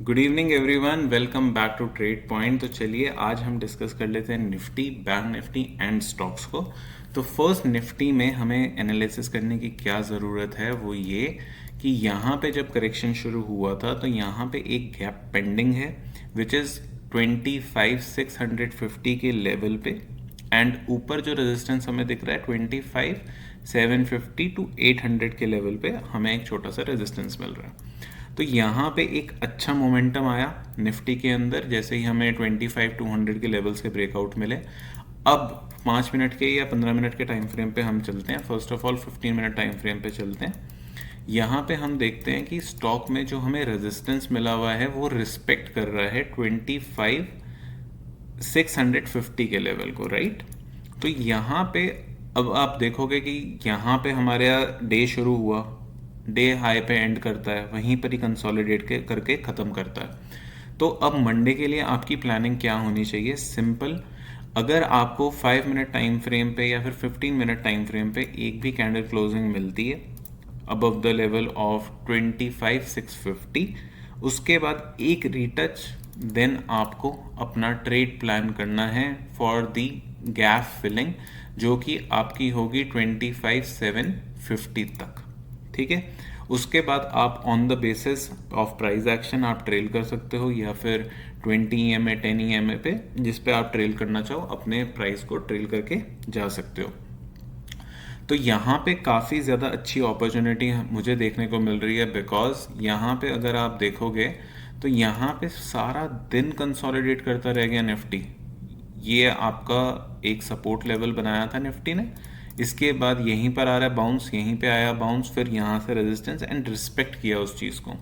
Good evening everyone, welcome back to trade point. तो चलिए आज हम डिस्कस कर लेते हैं Nifty, bank Nifty and stocks को। तो फर्स्ट निफ्टी में हमें एनालिसिस करने की क्या ज़रूरत है, वो ये कि यहाँ पे जब करेक्शन शुरू हुआ था तो यहाँ पे एक गैप पेंडिंग है विच इज़ 25,650 के लेवल पे, एंड ऊपर जो रेजिस्टेंस हमें दिख रहा है 25,750 टू 800 के लेवल पे हमें एक छोटा सा रेजिस्टेंस मिल रहा है। तो यहाँ पे एक अच्छा मोमेंटम आया निफ्टी के अंदर जैसे ही हमें 25,200 के लेवल्स के ब्रेकआउट मिले। अब 5 मिनट के या 15 मिनट के टाइम फ्रेम पे हम चलते हैं। First of all 15 minute time frame पे चलते हैं। यहाँ पे हम देखते हैं कि स्टॉक में जो हमें रेजिस्टेंस मिला हुआ है वो रिस्पेक्ट कर रहा है 25,650 के लेवल को, राइट। तो यहाँ पे अब आप देखोगे कि यहाँ पे हमारे डे शुरू हुआ, डे हाई पे एंड करता है, वहीं पर ही कंसोलिडेट करके ख़त्म करता है। तो अब मंडे के लिए आपकी प्लानिंग क्या होनी चाहिए? सिंपल, अगर आपको 5 मिनट टाइम फ्रेम पे या फिर 15 मिनट टाइम फ्रेम पे एक भी कैंडल क्लोजिंग मिलती है अबव द लेवल ऑफ 25,650, उसके बाद एक रीटच, देन आपको अपना ट्रेड प्लान करना है फॉर दी गैप फिलिंग, जो कि आपकी होगी 25,750 तक, ठीक है। उसके बाद आप on the basis of price action आप ट्रेल कर सकते हो, या फिर 20 EMA 10 EMA पे जिस पे आप ट्रेल करना चाहो अपने प्राइस को ट्रेल करके जा सकते हो। तो यहाँ पे काफ़ी ज़्यादा अच्छी अपॉर्चुनिटी मुझे देखने को मिल रही है, बिकॉज यहाँ पे अगर आप देखोगे तो यहाँ पे सारा दिन कंसोलिडेट करता रह गया निफ्टी। ये आपका एक सपोर्ट लेवल बनाया था निफ्टी ने, इसके बाद यहीं पर आ रहा है बाउंस, यहीं पे आया बाउंस, फिर यहाँ से रेजिस्टेंस एंड रिस्पेक्ट किया उस चीज़ को।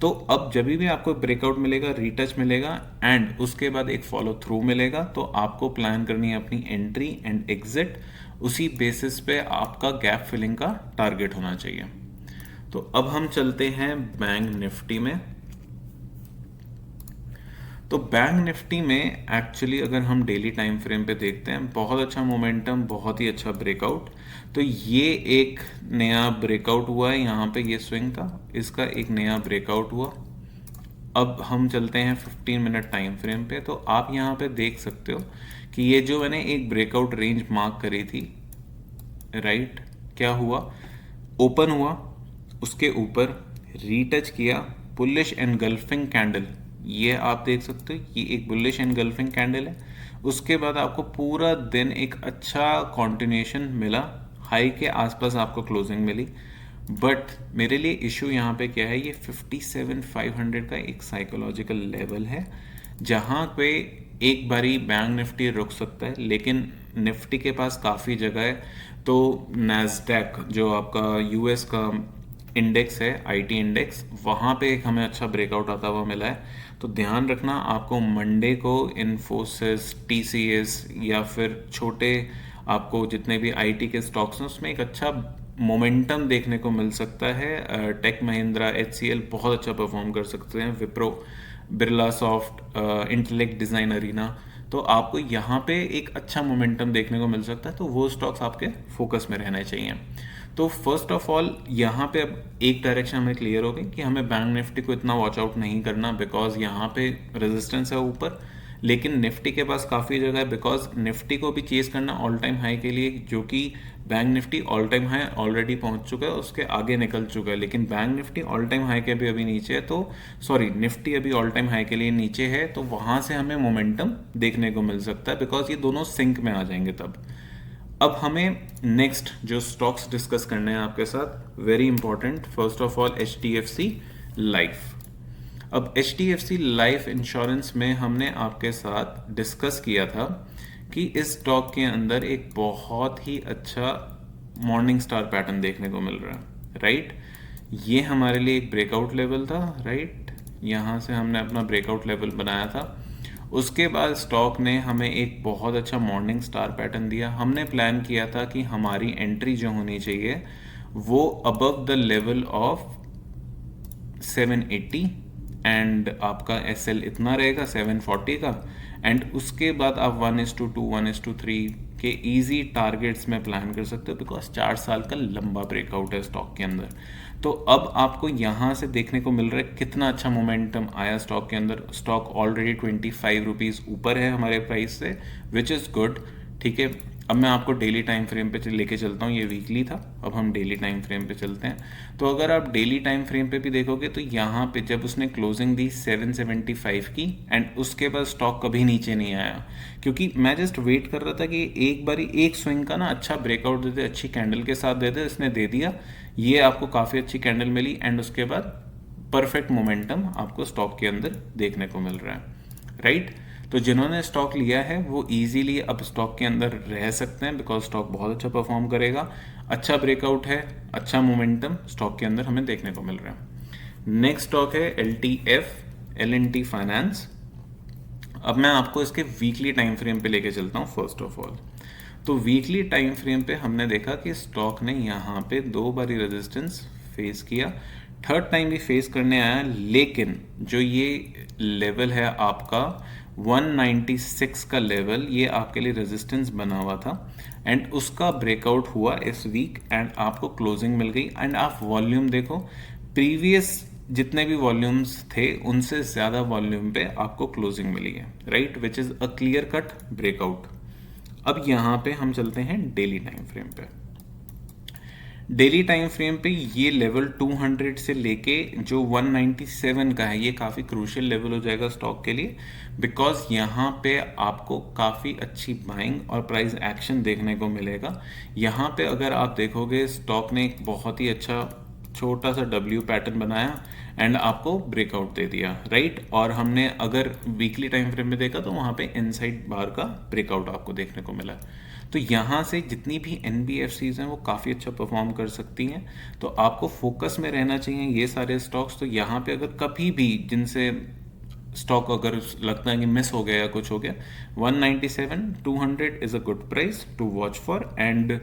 तो अब जब भी आपको ब्रेकआउट मिलेगा, रीटच मिलेगा एंड उसके बाद एक फॉलो थ्रू मिलेगा, तो आपको प्लान करनी है अपनी एंट्री एंड एग्जिट। उसी बेसिस पे आपका गैप फिलिंग का टारगेट होना चाहिए। तो अब हम चलते हैं बैंक निफ्टी में। तो बैंक निफ्टी में एक्चुअली अगर हम डेली टाइम फ्रेम पे देखते हैं, बहुत अच्छा मोमेंटम, बहुत ही अच्छा ब्रेकआउट। तो ये एक नया ब्रेकआउट हुआ है, यहाँ पे ये स्विंग था, इसका एक नया ब्रेकआउट हुआ। अब हम चलते हैं 15 मिनट टाइम फ्रेम पे। तो आप यहाँ पे देख सकते हो कि ये जो मैंने एक ब्रेकआउट रेंज मार्क करी थी, राइट, क्या हुआ, ओपन हुआ, उसके ऊपर रीटच किया, बुलिश एनगल्फिंग कैंडल, ये आप देख सकते हो, ये एक बुलिश एनगल्फिंग कैंडल है। उसके बाद आपको पूरा दिन एक अच्छा कॉन्टिन्यूशन मिला, हाई के आसपास आपको क्लोजिंग मिली। बट मेरे लिए इशू यहाँ पे क्या है, ये 57,500 का एक साइकोलॉजिकल लेवल है जहाँ पे एक बारी बैंक निफ्टी रुक सकता है, लेकिन निफ्टी के पास काफ़ी जगह है। तो नैस्डैक जो आपका यूएस का इंडेक्स है, आईटी इंडेक्स, वहाँ पे एक हमें अच्छा ब्रेकआउट आता हुआ मिला है। तो ध्यान रखना, आपको मंडे को इन्फोसिस, टीसीएस या फिर छोटे आपको जितने भी आईटी के स्टॉक्स हैं उसमें एक अच्छा मोमेंटम देखने को मिल सकता है। टेक महिंद्रा, एचसीएल बहुत अच्छा परफॉर्म कर सकते हैं, Wipro, Birla soft, Intellect Design Arena. तो आपको यहाँ पे एक अच्छा मोमेंटम देखने को मिल सकता है, तो वो स्टॉक्स आपके फोकस में रहने चाहिए। तो फर्स्ट ऑफ ऑल यहाँ पे अब एक डायरेक्शन हमें क्लियर हो गई कि हमें बैंक निफ्टी को इतना वॉच आउट नहीं करना, बिकॉज यहाँ पे रेजिस्टेंस है ऊपर, लेकिन निफ्टी के पास काफ़ी जगह है, बिकॉज निफ्टी को भी चेस करना ऑल टाइम हाई के लिए, जो कि bank Nifty all time high already पहुंच चुका है, उसके आगे निकल चुका है, लेकिन bank Nifty all time high के भी अभी नीचे है। तो सॉरी, निफ्टी अभी ऑल टाइम हाई के लिए नीचे है, तो वहां से हमें मोमेंटम देखने को मिल सकता है, बिकॉज ये दोनों सिंक में आ जाएंगे तब। अब हमें नेक्स्ट जो स्टॉक्स डिस्कस करने हैं आपके साथ, very important, first of all HDFC life. अब HDFC लाइफ इंश्योरेंस में हमने आपके साथ डिस्कस किया था कि इस स्टॉक के अंदर एक बहुत ही अच्छा मॉर्निंग स्टार पैटर्न देखने को मिल रहा है, राइट। ये हमारे लिए एक ब्रेकआउट लेवल था, राइट, यहाँ से हमने अपना ब्रेकआउट लेवल बनाया था। उसके बाद स्टॉक ने हमें एक बहुत अच्छा मॉर्निंग स्टार पैटर्न दिया। हमने प्लान किया था कि हमारी एंट्री जो होनी चाहिए वो above the level of 780, and आपका SL इतना रहेगा 740 का, एंड उसके बाद आप 1:2, 1:3 कि इजी टारगेट्स में प्लान कर सकते हो, बिकॉज 4 साल का लंबा ब्रेकआउट है स्टॉक के अंदर। तो अब आपको यहाँ से देखने को मिल रहा है कितना अच्छा मोमेंटम आया स्टॉक के अंदर। स्टॉक ऑलरेडी 25 रुपीज़ ऊपर है हमारे प्राइस से, विच इज़ गुड। ठीक है, अब मैं आपको डेली टाइम फ्रेम पे लेके चलता हूँ। ये वीकली था, अब हम डेली टाइम फ्रेम पे चलते हैं। तो अगर आप डेली टाइम फ्रेम पे भी देखोगे तो यहाँ पे जब उसने क्लोजिंग दी 775 की, एंड उसके बाद स्टॉक कभी नीचे नहीं आया, क्योंकि मैं जस्ट वेट कर रहा था कि एक बारी एक स्विंग का ना अच्छा ब्रेकआउट देते, अच्छी कैंडल के साथ देते। इसने दे दिया, ये आपको काफ़ी अच्छी कैंडल मिली, एंड उसके बाद परफेक्ट मोमेंटम आपको स्टॉक के अंदर देखने को मिल रहा है, राइट। तो जिन्होंने स्टॉक लिया है वो इजीली अब स्टॉक के अंदर रह सकते हैं, बिकॉज स्टॉक बहुत अच्छा परफॉर्म करेगा। अच्छा ब्रेकआउट है, अच्छा मोमेंटम स्टॉक के अंदर हमें देखने को मिल रहा है। नेक्स्ट स्टॉक है LNT फाइनेंस। अब मैं आपको इसके वीकली टाइम फ्रेम पे लेके चलता हूँ फर्स्ट ऑफ ऑल। तो वीकली टाइम फ्रेम पे हमने देखा कि स्टॉक ने यहाँ पे 2 बारी रेजिस्टेंस फेस किया, थर्ड टाइम भी फेस करने आया, लेकिन जो ये लेवल है आपका 196 का लेवल, ये आपके लिए रेजिस्टेंस बना हुआ था, एंड उसका ब्रेकआउट हुआ इस वीक, एंड आपको क्लोजिंग मिल गई। एंड आप वॉल्यूम देखो, प्रीवियस जितने भी वॉल्यूम्स थे उनसे ज़्यादा वॉल्यूम पे आपको क्लोजिंग मिली है, right, which is a clear cut breakout. अब यहाँ पे हम चलते हैं डेली टाइम फ्रेम पे। डेली टाइम फ्रेम पे ये लेवल 200 से लेके जो 197 का है, ये काफ़ी क्रूशियल लेवल हो जाएगा स्टॉक के लिए, बिकॉज यहाँ पे आपको काफ़ी अच्छी बाइंग और प्राइस एक्शन देखने को मिलेगा। यहाँ पे अगर आप देखोगे स्टॉक ने एक बहुत ही अच्छा छोटा सा W पैटर्न बनाया एंड आपको ब्रेकआउट दे दिया, राइट। और हमने अगर वीकली टाइम फ्रेम में देखा तो वहाँ पे इनसाइड बार का ब्रेकआउट आपको देखने को मिला। तो यहाँ से जितनी भी NBFCs हैं वो काफ़ी अच्छा परफॉर्म कर सकती हैं, तो आपको फोकस में रहना चाहिए ये सारे स्टॉक्स। तो यहाँ पे अगर कभी भी जिनसे स्टॉक अगर लगता है कि मिस हो गया या कुछ हो गया, 197 200 is a good price to watch for, and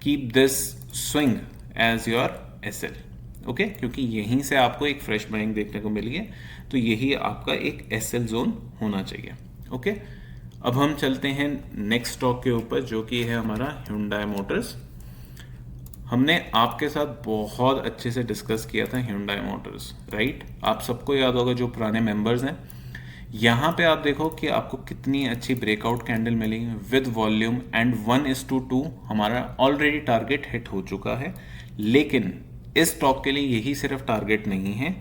keep this swing as your SL, okay, क्योंकि यहीं से आपको एक फ्रेश बाइंग देखने को मिली है, तो यही आपका एक SL जोन होना चाहिए, ओके। अब हम चलते हैं नेक्स्ट स्टॉक के ऊपर, जो कि है हमारा Hyundai मोटर्स। हमने आपके साथ बहुत अच्छे से डिस्कस किया था Hyundai मोटर्स, राइट। आप सबको याद होगा जो पुराने मेंबर्स हैं। यहाँ पे आप देखो कि आपको कितनी अच्छी ब्रेकआउट कैंडल मिली विद वॉल्यूम, एंड 1:2 हमारा ऑलरेडी टारगेट हिट हो चुका है। लेकिन इस स्टॉक के लिए यही सिर्फ टारगेट नहीं है,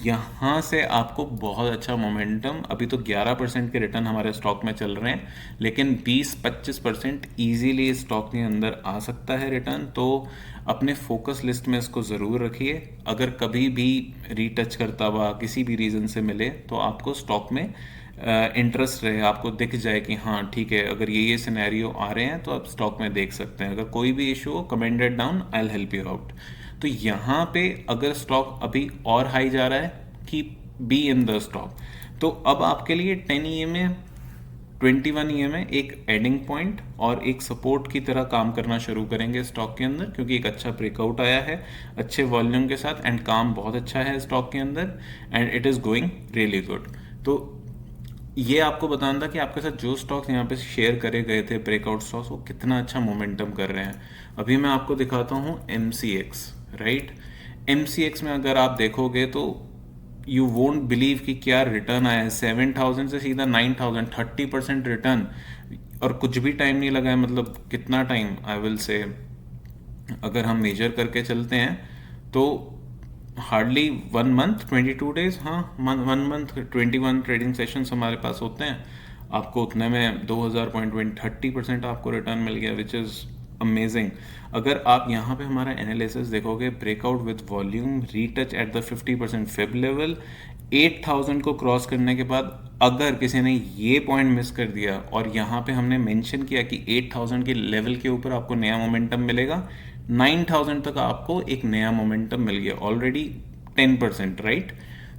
यहाँ से आपको बहुत अच्छा मोमेंटम, अभी तो 11% के रिटर्न हमारे स्टॉक में चल रहे हैं, लेकिन 20-25% ईजीली स्टॉक के अंदर आ सकता है रिटर्न। तो अपने फोकस लिस्ट में इसको ज़रूर रखिए। अगर कभी भी रीटच करता हुआ किसी भी रीज़न से मिले तो आपको स्टॉक में इंटरेस्ट रहे, आपको दिख जाए कि हाँ ठीक है, अगर ये सिनेरियो आ रहे हैं तो आप स्टॉक में देख सकते हैं। अगर कोई भी इशू हो, comment it down, I will help you out. तो यहाँ पे अगर स्टॉक अभी और हाई जा रहा है, keep be in the stock. तो अब आपके लिए 10 EMA 21 EMA एक एडिंग पॉइंट और एक सपोर्ट की तरह काम करना शुरू करेंगे स्टॉक के अंदर, क्योंकि एक अच्छा ब्रेकआउट आया है अच्छे वॉल्यूम के साथ, एंड काम बहुत अच्छा है स्टॉक के अंदर, and it is going really good. तो ये आपको बताना था कि आपके साथ जो स्टॉक्स यहाँ पे शेयर करे गए थे ब्रेकआउट स्टॉक्स, वो कितना अच्छा मोमेंटम कर रहे हैं। अभी मैं आपको दिखाता हूँ MCX, राइट। MCX में अगर आप देखोगे तो यू वोंट बिलीव कि क्या रिटर्न आया है। 7,000 से सीधा 9,000, 30% रिटर्न, और कुछ भी टाइम नहीं लगा है। मतलब कितना टाइम, आई विल से अगर हम मेजर करके चलते हैं तो हार्डली 1 मंथ 22 डेज, हाँ 1 मंथ 21 ट्रेडिंग सेशंस हमारे पास होते हैं। आपको उतने में 2,000 पॉइंट 30% आपको रिटर्न मिल गया, विच इज़ अमेजिंग। अगर आप यहाँ पे हमारा एनालिसिस देखोगे, breakout with volume, retouch at the 50% fib level, 8,000 को क्रॉस करने के बाद अगर किसी ने ये पॉइंट मिस कर दिया, और यहाँ पे हमने मेंशन किया कि 8,000 के लेवल के ऊपर आपको नया मोमेंटम मिलेगा, 9,000 तक आपको एक नया मोमेंटम मिल गया, ऑलरेडी 10%, राइट।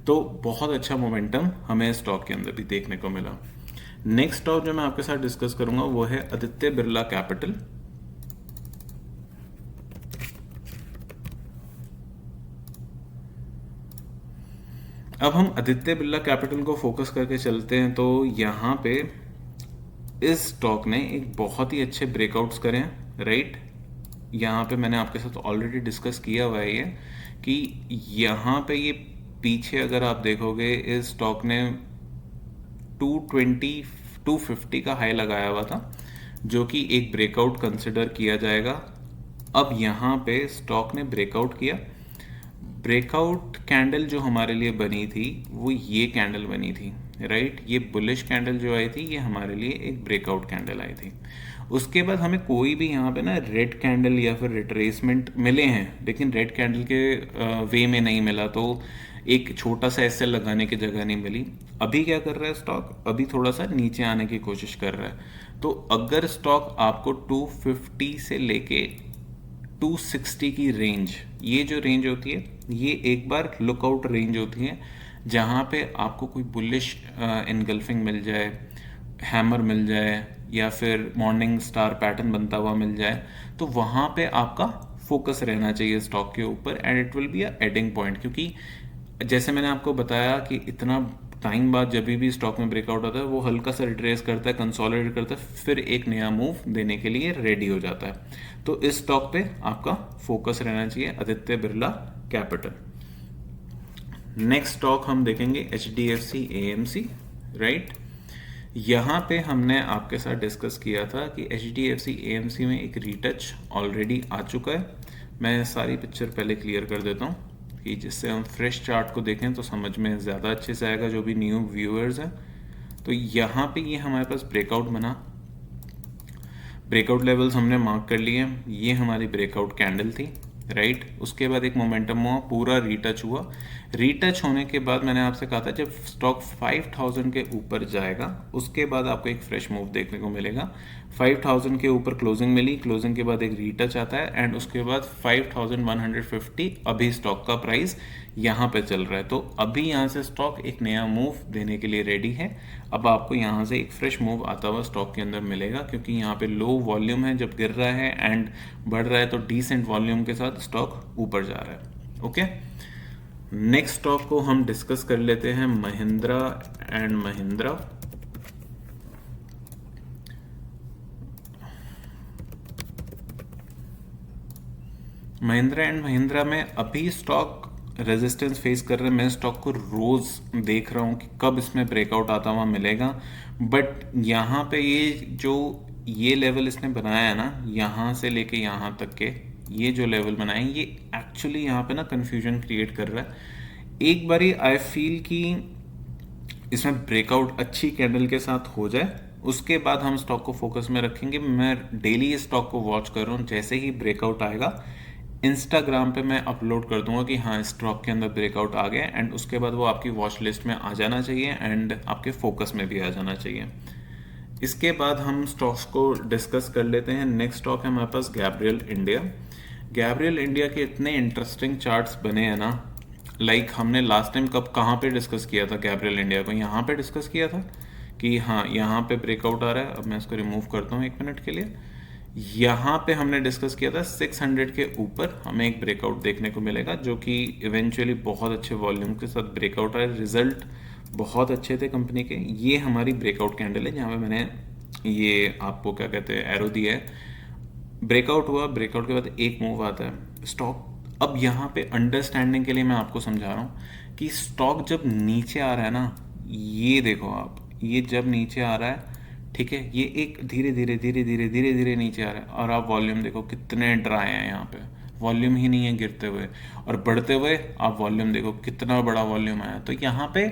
तो बहुत अच्छा मोमेंटम हमें स्टॉक के अंदर भी देखने को मिला। नेक्स्ट स्टॉक जो मैं आपके साथ डिस्कस करूंगा वो है आदित्य बिरला कैपिटल। अब हम आदित्य बिरला कैपिटल को फोकस करके चलते हैं, तो यहाँ पे इस स्टॉक ने एक बहुत ही अच्छे ब्रेकआउट्स करे हैं, राइट। यहाँ पे मैंने आपके साथ ऑलरेडी डिस्कस किया हुआ है ये कि यहाँ पे ये पीछे अगर आप देखोगे इस स्टॉक ने 220 250 का हाई लगाया हुआ था, जो कि एक ब्रेकआउट कंसिडर किया जाएगा। अब यहाँ पे स्टॉक ने ब्रेकआउट किया। ब्रेकआउट कैंडल जो हमारे लिए बनी थी वो ये कैंडल बनी थी, राइट। ये बुलिश कैंडल जो आई थी ये हमारे लिए एक ब्रेकआउट कैंडल आई थी। उसके बाद हमें कोई भी यहाँ पे ना रेड कैंडल या फिर रिट्रेसमेंट मिले हैं, लेकिन रेड कैंडल के वे में नहीं मिला, तो एक छोटा सा एसएल लगाने की जगह नहीं मिली। अभी क्या कर रहा है स्टॉक, अभी थोड़ा सा नीचे आने की कोशिश कर रहा है। तो अगर स्टॉक आपको 250 से लेके 260 की रेंज, ये जो रेंज होती है ये एक बार लुकआउट रेंज होती है, जहाँ पे आपको कोई बुलिश इनगल्फिंग मिल जाए, हैमर मिल जाए या फिर मॉर्निंग स्टार पैटर्न बनता हुआ मिल जाए, तो वहाँ पे आपका फोकस रहना चाहिए स्टॉक के ऊपर, and it will be a adding point. क्योंकि जैसे मैंने आपको बताया कि इतना टाइम बाद जब भी स्टॉक में ब्रेकआउट होता है वो हल्का सा रिट्रेस करता है, कंसोलिडेट करता है, फिर एक नया मूव देने के लिए रेडी हो जाता है। तो इस स्टॉक पे आपका फोकस रहना चाहिए, Aditya Birla capital. Next stock हम देखेंगे HDFC AMC, राइट। यहाँ पे हमने आपके साथ डिस्कस किया था कि HDFC AMC में एक रीटच ऑलरेडी आ चुका है। मैं सारी पिक्चर पहले क्लियर कर देता हूँ कि जिससे हम फ्रेश चार्ट को देखें तो समझ में ज़्यादा अच्छे से आएगा जो भी न्यू व्यूअर्स हैं। तो यहाँ पे ये हमारे पास ब्रेकआउट बना, ब्रेकआउट लेवल्स हमने मार्क कर लिए, ये हमारी ब्रेकआउट कैंडल थी, राइट। उसके बाद एक मोमेंटम हुआ, पूरा रीटच हुआ। रीटच होने के बाद मैंने आपसे कहा था जब स्टॉक 5000 के ऊपर जाएगा उसके बाद आपको एक फ्रेश मूव देखने को मिलेगा। 5000 के ऊपर क्लोजिंग मिली, क्लोजिंग के बाद एक रीटच आता है एंड उसके बाद 5150 अभी स्टॉक का प्राइस यहाँ पे चल रहा है। तो अभी यहाँ से स्टॉक एक नया मूव देने के लिए रेडी है। अब आपको यहाँ से एक फ्रेश मूव आता हुआ स्टॉक के अंदर मिलेगा, क्योंकि यहाँ पे लो वॉल्यूम है, जब गिर रहा है एंड बढ़ रहा है तो डिसेंट वॉल्यूम के साथ स्टॉक ऊपर जा रहा है। ओके, नेक्स्ट स्टॉक को हम डिस्कस कर लेते हैं, महिंद्रा एंड महिंद्रा। महिंद्रा एंड महिंद्रा में अभी स्टॉक रेजिस्टेंस फेस कर रहे हैं। मैं स्टॉक को रोज देख रहा हूं कि कब इसमें ब्रेकआउट आता हुआ मिलेगा, बट यहाँ पे ये लेवल इसने बनाया है ना, यहाँ से लेके यहाँ तक के ये जो लेवल बनाए ये एक्चुअली यहाँ पे ना कंफ्यूजन क्रिएट कर रहा है। एक बारी आई फील कि इसमें ब्रेकआउट अच्छी कैंडल के साथ हो जाए, उसके बाद हम स्टॉक को फोकस में रखेंगे। मैं डेली इस स्टॉक को वॉच कर रहा हूँ, जैसे ही ब्रेकआउट आएगा इंस्टाग्राम पे मैं अपलोड कर दूंगा कि हाँ स्टॉक के अंदर ब्रेकआउट आ गया, एंड उसके बाद वो आपकी वॉच लिस्ट में आ जाना चाहिए एंड आपके फोकस में भी आ जाना चाहिए। इसके बाद हम स्टॉक्स को डिस्कस कर लेते हैं। नेक्स्ट स्टॉक है हमारे पास गैब्रियल इंडिया। गैब्रियल इंडिया के इतने इंटरेस्टिंग चार्ट्स बने हैं ना, लाइक हमने लास्ट टाइम कब कहाँ पे डिस्कस किया था गैब्रियल इंडिया को, यहाँ पे डिस्कस किया था कि हाँ यहाँ पे ब्रेकआउट आ रहा है। अब मैं इसको रिमूव करता हूँ 1 मिनट के लिए। यहाँ पे हमने डिस्कस किया था 600 के ऊपर हमें एक ब्रेकआउट देखने को मिलेगा, जो कि इवेंचुअली बहुत अच्छे वॉल्यूम के साथ ब्रेकआउट आया। रिजल्ट बहुत अच्छे थे कंपनी के। ये हमारी ब्रेकआउट कैंडल है जहाँ पे मैंने ये आपको क्या कहते हैं एरो दिया है। ब्रेकआउट हुआ, ब्रेकआउट के बाद एक मूव आता है स्टॉक। अब यहाँ पे अंडरस्टैंडिंग के लिए मैं आपको समझा रहा हूँ कि स्टॉक जब नीचे आ रहा है ना, ये देखो आप, ये जब नीचे आ रहा है, ठीक है, ये एक धीरे धीरे धीरे धीरे धीरे धीरे नीचे आ रहा है, और आप वॉल्यूम देखो कितने ड्राई हैं, यहाँ पे वॉल्यूम ही नहीं है गिरते हुए, और बढ़ते हुए आप वॉल्यूम देखो कितना बड़ा वॉल्यूम आया। तो यहाँ पे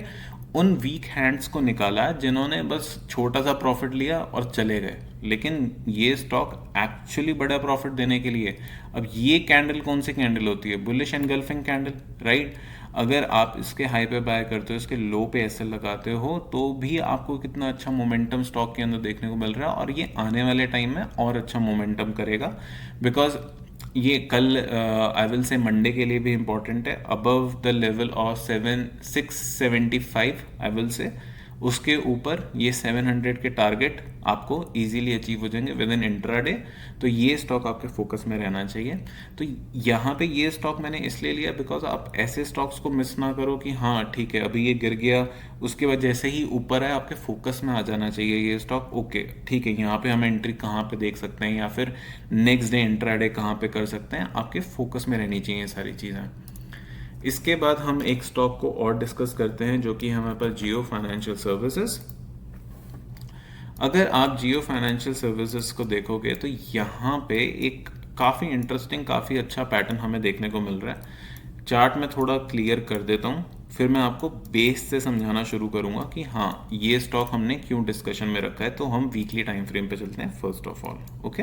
उन वीक हैंड्स को निकाला जिन्होंने बस छोटा सा प्रॉफिट लिया और चले गए, लेकिन ये स्टॉक एक्चुअली बड़ा प्रॉफिट देने के लिए। अब ये कैंडल कौन सी कैंडल होती है? Bullish engulfing candle, right. अगर आप इसके हाई पे बाय करते हो, इसके लो पे एसएल लगाते हो, तो भी आपको कितना अच्छा मोमेंटम स्टॉक के अंदर देखने को मिल रहा है, और ये आने वाले टाइम में और अच्छा मोमेंटम करेगा, बिकॉज ये कल आई विल से मंडे के लिए भी इंपॉर्टेंट है। Above the level of 675 I will say उसके ऊपर ये 700 के टारगेट आपको इजीली अचीव हो जाएंगे विद इन इंट्राडे। तो ये स्टॉक आपके फोकस में रहना चाहिए। तो यहाँ पे ये स्टॉक मैंने इसलिए लिया बिकॉज आप ऐसे स्टॉक्स को मिस ना करो कि हाँ ठीक है अभी ये गिर गया, उसके बाद जैसे ही ऊपर है आपके फोकस में आ जाना चाहिए ये स्टॉक। ओके ठीक है, यहाँ पे हम एंट्री कहाँ पे देख सकते हैं या फिर नेक्स्ट डे इंट्राडे कहाँ पे कर सकते हैं, आपके फोकस में रहनी चाहिए सारी चीज़ें। इसके बाद हम एक स्टॉक को और डिस्कस करते हैं जो कि हमारे पास जियो फाइनेंशियल सर्विसेज। अगर आप जियो फाइनेंशियल सर्विसेज को देखोगे तो यहाँ पे एक काफ़ी इंटरेस्टिंग काफ़ी अच्छा पैटर्न हमें देखने को मिल रहा है। चार्ट में थोड़ा क्लियर कर देता हूँ, फिर मैं आपको बेस से समझाना शुरू करूँगा कि हाँ ये स्टॉक हमने क्यों डिस्कशन में रखा है। तो हम वीकली टाइम फ्रेम पे चलते हैं फर्स्ट ऑफ ऑल। ओके,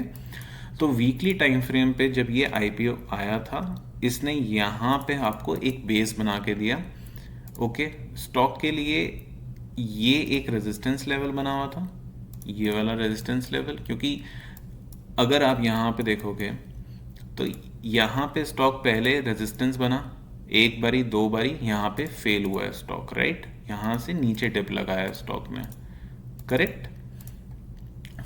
तो वीकली टाइम फ्रेम पे जब ये आईपीओ आया था इसने यहाँ पे आपको एक बेस बना के दिया। ओके, स्टॉक के लिए ये एक रेजिस्टेंस लेवल बना हुआ था, ये वाला रेजिस्टेंस लेवल, क्योंकि अगर आप यहाँ पे देखोगे तो यहाँ पे स्टॉक पहले रेजिस्टेंस बना, एक बारी दो बारी यहाँ पे फेल हुआ है स्टॉक, राइट, यहाँ से नीचे डिप लगाया है स्टॉक में, करेक्ट।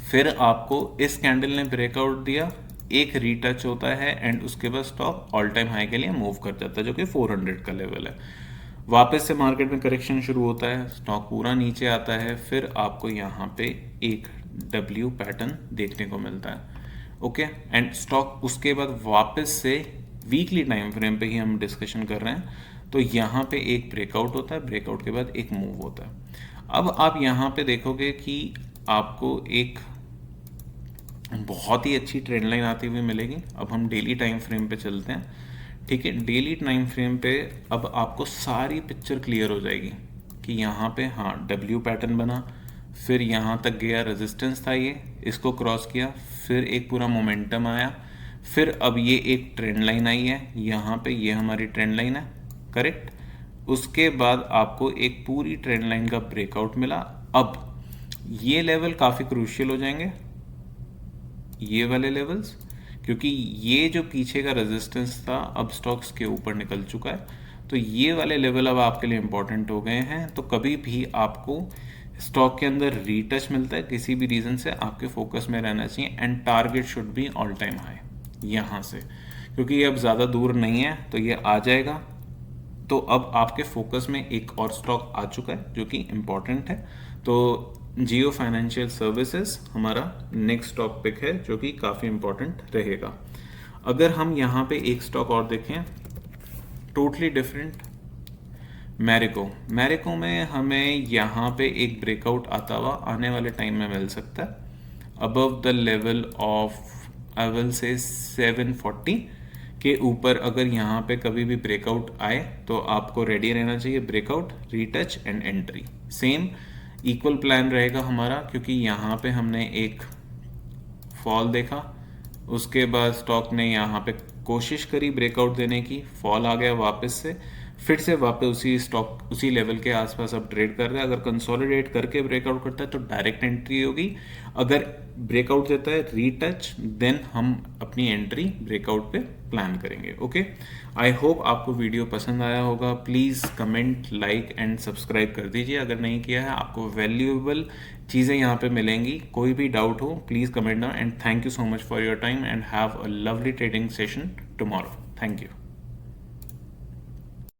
फिर आपको इस कैंडल ने ब्रेकआउट दिया, एक रीटच होता है एंड उसके बाद स्टॉक ऑल टाइम हाई के लिए मूव कर जाता है जो कि 400 का लेवल है। वापस से मार्केट में करेक्शन शुरू होता है, स्टॉक पूरा नीचे आता है, फिर आपको यहाँ पे एक डब्ल्यू पैटर्न देखने को मिलता है। ओके, एंड स्टॉक उसके बाद वापस से वीकली टाइम फ्रेम पे ही हम डिस्कशन कर रहे हैं, तो यहाँ पे एक ब्रेकआउट होता है, ब्रेकआउट के बाद एक मूव होता है। अब आप यहाँ पे देखोगे कि आपको एक बहुत ही अच्छी ट्रेंड लाइन आती हुई मिलेगी। अब हम डेली टाइम फ्रेम पे चलते हैं, ठीक है। डेली टाइम फ्रेम पे अब आपको सारी पिक्चर क्लियर हो जाएगी कि यहाँ पे हाँ डब्ल्यू पैटर्न बना, फिर यहाँ तक गया, रेजिस्टेंस था ये, इसको क्रॉस किया, फिर एक पूरा मोमेंटम आया, फिर अब ये एक ट्रेंड लाइन आई है, यहाँ पे ये हमारी ट्रेंड लाइन है, करेक्ट। उसके बाद आपको एक पूरी ट्रेंड लाइन का ब्रेकआउट मिला। अब ये लेवल काफ़ी क्रूशियल हो जाएंगे, ये वाले लेवल्स, क्योंकि ये जो पीछे का रेजिस्टेंस था अब स्टॉक्स के ऊपर निकल चुका है, तो ये वाले लेवल अब आपके लिए इंपॉर्टेंट हो गए हैं। तो कभी भी आपको स्टॉक के अंदर रीटच मिलता है किसी भी रीजन से, आपके फोकस में रहना चाहिए and target should be all time high यहाँ से, क्योंकि ये अब ज़्यादा दूर नहीं है, तो ये आ जाएगा। तो अब आपके फोकस में एक और स्टॉक आ चुका है जो कि इम्पॉर्टेंट है। तो जियो फाइनेंशियल सर्विसेज हमारा नेक्स्ट स्टॉक पिक है जो कि काफ़ी इम्पॉर्टेंट रहेगा। अगर हम यहाँ पे एक स्टॉक और देखें टोटली डिफरेंट, मैरिको में हमें यहाँ पे एक ब्रेकआउट आता हुआ आने वाले टाइम में मिल सकता है above the level of I will say 740 के ऊपर। अगर यहाँ पे कभी भी ब्रेकआउट आए तो आपको रेडी रहना चाहिए, breakout, retouch and entry. Same equal plan रहेगा हमारा, क्योंकि यहाँ पे हमने एक फॉल देखा, उसके बाद स्टॉक ने यहाँ पे कोशिश करी ब्रेकआउट देने की, फॉल आ गया वापस से, फिर से वापस उसी स्टॉक उसी लेवल के आसपास अब ट्रेड कर रहा है। अगर कंसोलिडेट करके ब्रेकआउट करता है तो डायरेक्ट एंट्री होगी, अगर ब्रेकआउट देता है रीटच देन हम अपनी एंट्री ब्रेकआउट पे प्लान करेंगे। ओके, आई होप आपको वीडियो पसंद आया होगा। Please comment, like and subscribe कर दीजिए अगर नहीं किया है। आपको वैल्यूएबल चीज़ें यहाँ पे मिलेंगी, कोई भी डाउट हो please comment down and thank you so much for your time and have a lovely trading session tomorrow. Thank you.